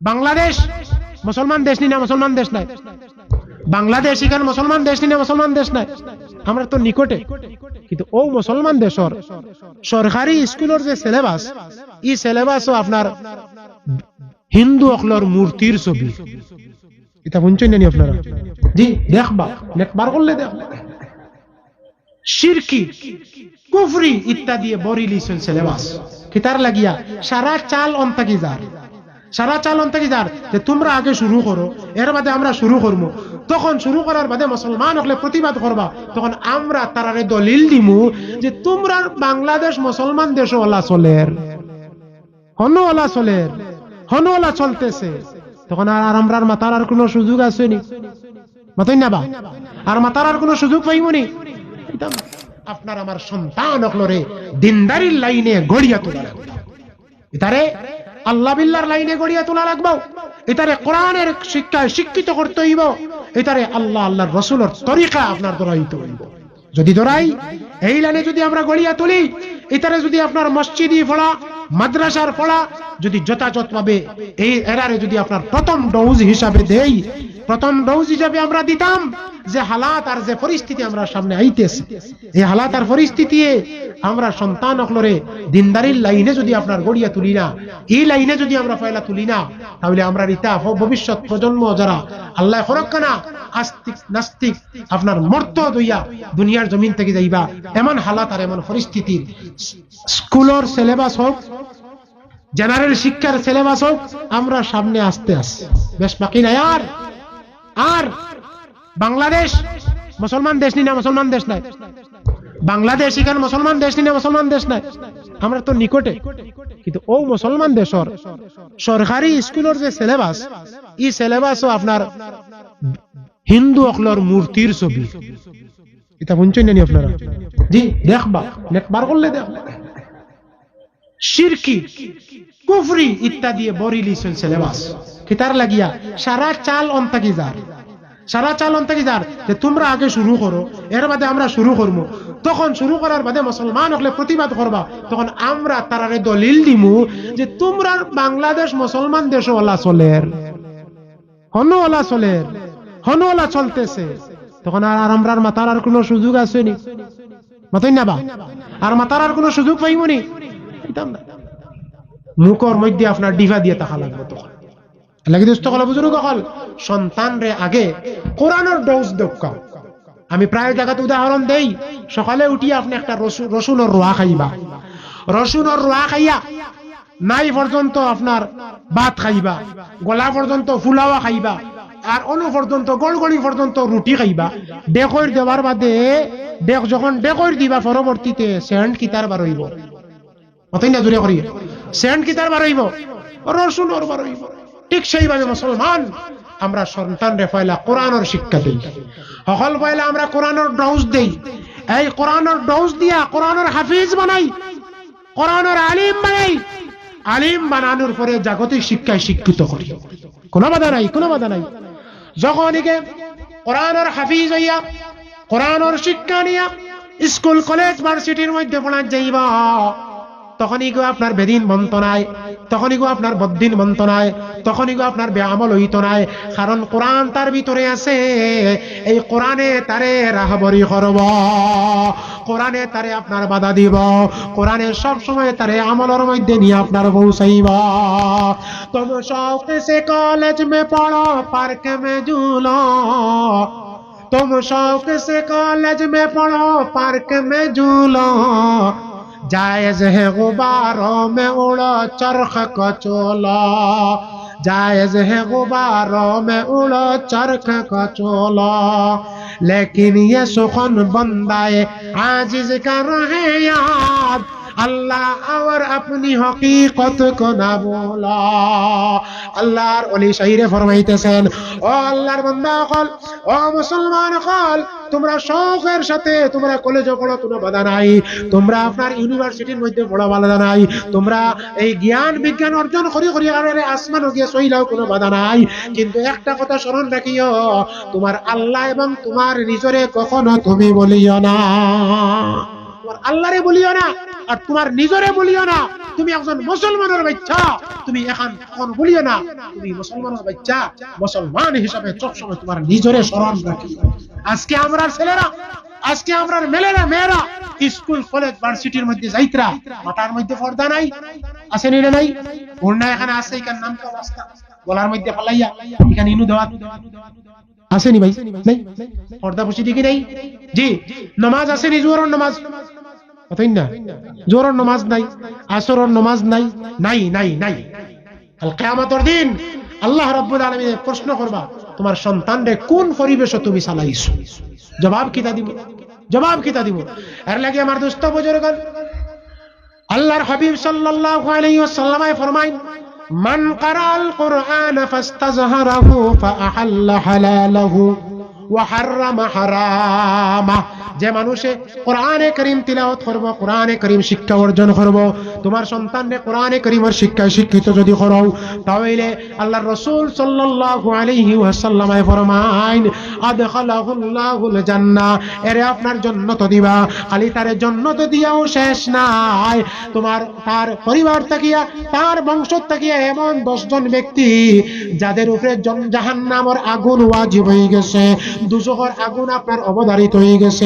বাংলাদেশ মুসলমান দেশ নি না মুসলমান দেশ নাই? বাংলাদেশ এখানে মুসলমান দেশ নি না মুসলমান দেশ নাই? আমরা তো নিকটে, কিন্তু ও মুসলমান দেশর সরকারি স্কুলের যে সিলেবাস, এই সিলেবাসও আপনার হিন্দু অকলর মূর্তির ছবি। এটা শুনছেন নানি আপনারা? জি, দেখবা নেকবার করলে দেখবা শিরকি কুফরি ইত্যাদি বরিলিছেন সিলেবাস। কিতার লাগিয়া সারা চাল অন্তাকি যার, সারা চাল অন্তাকি যার যে তোমরা আগে শুরু করো, এর বাদে আমরা শুরু করবো। তখন শুরু করার বাদে মুসলমান হলে প্রতিবাদ করবা, তখন আমরা তারারে দলিল দিমু যে তোমরা বাংলাদেশ মুসলমান দেশ ওলা চলের, হনওয়ালা চলের, হনওয়ালা চলতেছে। তখন আর আমরার মাতার আর কোনো সুযোগ আসেনি, মাতই না বা আর মাতার আর কোনো সুযোগ পাইবনি। আপনার আমার সন্তান অকলরে দিনদারির লাইনে গড়িয়া তোলা লাগবে, এটারে আল্লাহ বিল্লাহর লাইনে গড়িয়া তোলা লাগবে, এটারে কোরআনের শিক্ষায় শিক্ষিত করতে হইব, এটারে আল্লাহ আল্লাহর রাসূলের তরিকা আপনার ধরাইতে হইব। যদি ধরাই এই লাইনে যদি আমরা গড়িয়া তুলি, এটারে যদি আপনার মসজিদি পড়া মাদ্রাসার পড়া যদি যথাযথভাবে এই এরারে যদি আপনার প্রথম ডোজ হিসাবে দেই, প্রথম ডোজ হিসাবে আমরা দিতাম যে হালাত আর যে পরিস্থিতি আমরা সামনে আইতেছে, এই হালাত আর পরিস্থিতি আমরা সন্তান অকলরে দিনদারির লাইনে যদি আপনার গড়িয়া তুলি না, এই লাইনে যদি আমরা পয়লা তুলি না, তাহলে আমরা রিতা ভবিষ্যৎ প্রজন্ম যারা আল্লাহ ফরক্কানা আস্তিক নাস্তিক আপনার মর্ত দইয়া দুনিয়ার জমিন থেকে যাইবা, এমন হালাত আর এমন পরিস্থিতির স্কুলের সিলেবাস হোক, জেনারেল শিক্ষার সিলেবাস হোক, আমরা সামনে আসতে আসছি, বেশ বাকি নাই। আর বাংলাদেশ মুসলমান দেশ নি না মুসলমান দেশ নাই? বাংলাদেশ এখানে মুসলমান দেশ নি না মুসলমান দেশ নাই? আমরা তো নিকটে, কিন্তু ও মুসলমান দেশর সরকারি স্কুলের যে সিলেবাস, এই সিলেবাসও আপনার হিন্দু অকলর মূর্তির ছবি। এটা শুনছেন নানি আপনারা? জি, দেখবা নেকবার করলে দেখবা শিরকি কুফরি ইত্যাদি বরিলিছেন সিলেবাস। কিতার লাগিয়া সারা চাল অন্তাকি যার, সারা চাল অন্তাকি যার যে তোমরা আগে শুরু করো, এর বাদে আমরা শুরু করবো। তখন শুরু করার বাদে মুসলমান হলে প্রতিবাদ করবা, তখন আমরা তারারে দলিল দিমু যে তোমরা বাংলাদেশ মুসলমান দেশ ওলা চলের, হনওয়ালা চলের, হনওয়ালা চলতেছে। তখন আর আমরার মাতার আর কোনো সুযোগ আসেনি, মাতই না বা আর মাতার আর কোনো সুযোগ পাইবনি। মুখর মধ্যে আপনার ডিভা দিয়ে তাহা লাগবে। তখন লাগি দোস্ত কল বুজুর্গ কল সন্তান রে আগে কোরআনের ডোজ দক্কা। আমি প্রায় জায়গাতে উদাহরণ দেই, সকালে উঠিয়ে আপনি একটা রসুনের রোয়া খাইবা, রসুনের রোয়া খাইয়া নাই পর্যন্ত আপনার ভাত খাইবা, গলা পর্যন্ত ফুলাওয়া খাইবা, আর অনু পর্যন্ত গড়গড়ি পর্যন্ত রুটি খাইবা। ডেকর দেওয়ার বাদে যখন ডেকর দিবা পরবর্তীতে সেন্ট কিতার বার হইব, অতই না দূরে করি সেন্ট কিতার বার হইব, রসুনের বার হইব। ঠিক সেইভাবে মুসলমান আমরা সন্তান রে পয়লা কোরআনের শিক্ষা দিই, সকল পয়লা আমরা কোরআনের ডোজ দেই। এই কোরআনের ডোজ দিয়া কোরআনের হাফিজ বানাই, কোরআনের আলিম বানাই, আলিম বানানোর পরে জাগতিক শিক্ষায় শিক্ষিত করি, কোনো বাধা নাই, কোনো বাধা নাই। যখন কোরআনের হাফিজ হইয়া কোরআনের শিক্ষা নিয়া স্কুল কলেজ ভার্সিটির মধ্যে পড়া যাইবা, তখনই গো আপনার বেদিন বন্ত নাই, তখনই গো আপনার বদ্দিন বন্ত নাই, তখনই গো আপনার বেআমল হইত নাই। কারণ কোরআন তার ভিতরে আছে, এই কোরআনে তারে রাহবরি করব, কোরআনে তারে আপনার বাধা দিব, কোরআনে সব সময় তারে আমলের মধ্যে নিয়ে আপনার পৌঁছাইব। তুম শৌক সে কলেজ মে পড়ো পার্ক মে ঝুলো, तुम शौक से कॉलेज में पढ़ो पार्क में झूलो, जायज है गुब्बारों में उड़ो चरख को चोलो, जायज है गुब्बारों में उड़ो चरख को चोलो, लेकिन ये सुखन बंदाए आजिज कर रहे याद, अल्लाह और अपनी हकीकत को ना बोला। আল্লাহর ওলি শাইরে ফরমাইতেছেন, ও আল্লাহর বান্দা কল, ও মুসলমান কল, তোমরা শৌকের সাথে তোমরা কলেজে পড়ো, কোনো বাধা নাই, তোমরা আপনার ইউনিভার্সিটির মধ্যে পড়ো, বাধা নাই, তোমরা এই জ্ঞান বিজ্ঞান অর্জন করি করি আরে আসমানও গিয়ে সইলাও, কোনো বাধা নাই। কিন্তু একটা কথা স্মরণ রাখিও, তোমার আল্লাহ এবং তোমার নিজরে কখনো তুমি বলিও না, তোমার আল্লাহরে বলিও না, আর তোমার নিজরে বলিও না তুমি একজন মুসলমানের বাচ্চা, তুমি এখন কোন বলিও না তুমি মুসলমানের বাচ্চা। মুসলমান হিসাবে সবসময় তোমার নিজরে স্মরণ রাখি। আজকে আমরা ছেলেরা, আজকে আমরা মেয়েরা স্কুল কলেজ ভার্সিটির মধ্যে যাইতরা, মাথার মধ্যে পর্দা নাই, আছে নি নাই? ওড়না এখানে আছে, এখানে নাম কাও রাস্তা গলার মধ্যে ফালাইয়া এখানে ইনু দেওয়া আসেনি ভাই? নাই পর্দা পুষি দেখি নাই। জি, নামাজ আসেনি, জোহরের নামাজ কথাই না, জোহরের নামাজ নাই, আসরের নামাজ নাই, নাই নাই নাই। কাল কিয়ামতের দিন আল্লাহ রাব্বুল আলামিন প্রশ্ন করবা তোমার সন্তানরে কোন পরিবেশে তুমি চালাইছো, জবাব কিতা দিব? জবাব কিতা দিব? এর লাগি আমার দোস্ত বুজুর্গগণ, আল্লাহর হাবিব সাল্লাল্লাহু আলাইহি ওয়াসাল্লাম ফরমায় মান ক্বারাআল কুরআন ফাস্তাযহারাহু ফাআহাল্লা হালালাহু ওয়া হাররামা হারামা। যে মানুষে কোরআনে কারীম তিলাওয়াত করব, কোরআনে কারীম শিক্ষা অর্জন করব, তোমার সন্তানকে কোরআনে কারীমের শিক্ষায় শিক্ষিত যদি করো, তাহলে আল্লাহর রাসূল সাল্লাল্লাহু আলাইহি ওয়াসাল্লাম ফরমায় আদখালাহুল্লাহুল জান্নাহ, এরে আপনার জান্নাত দিবা। খালি তার জান্নাত দিয়াও শেষ নাই, তোমার তার পরিবার থাকিয়া তার বংশ থাকিয়া এমন 10 জন ব্যক্তি যাদের উপরে জাহান্নামের আগুন ওয়াজিব হয়ে গেছে, দুজকের আগুন আপনার অবধারিত হয়ে গেছে।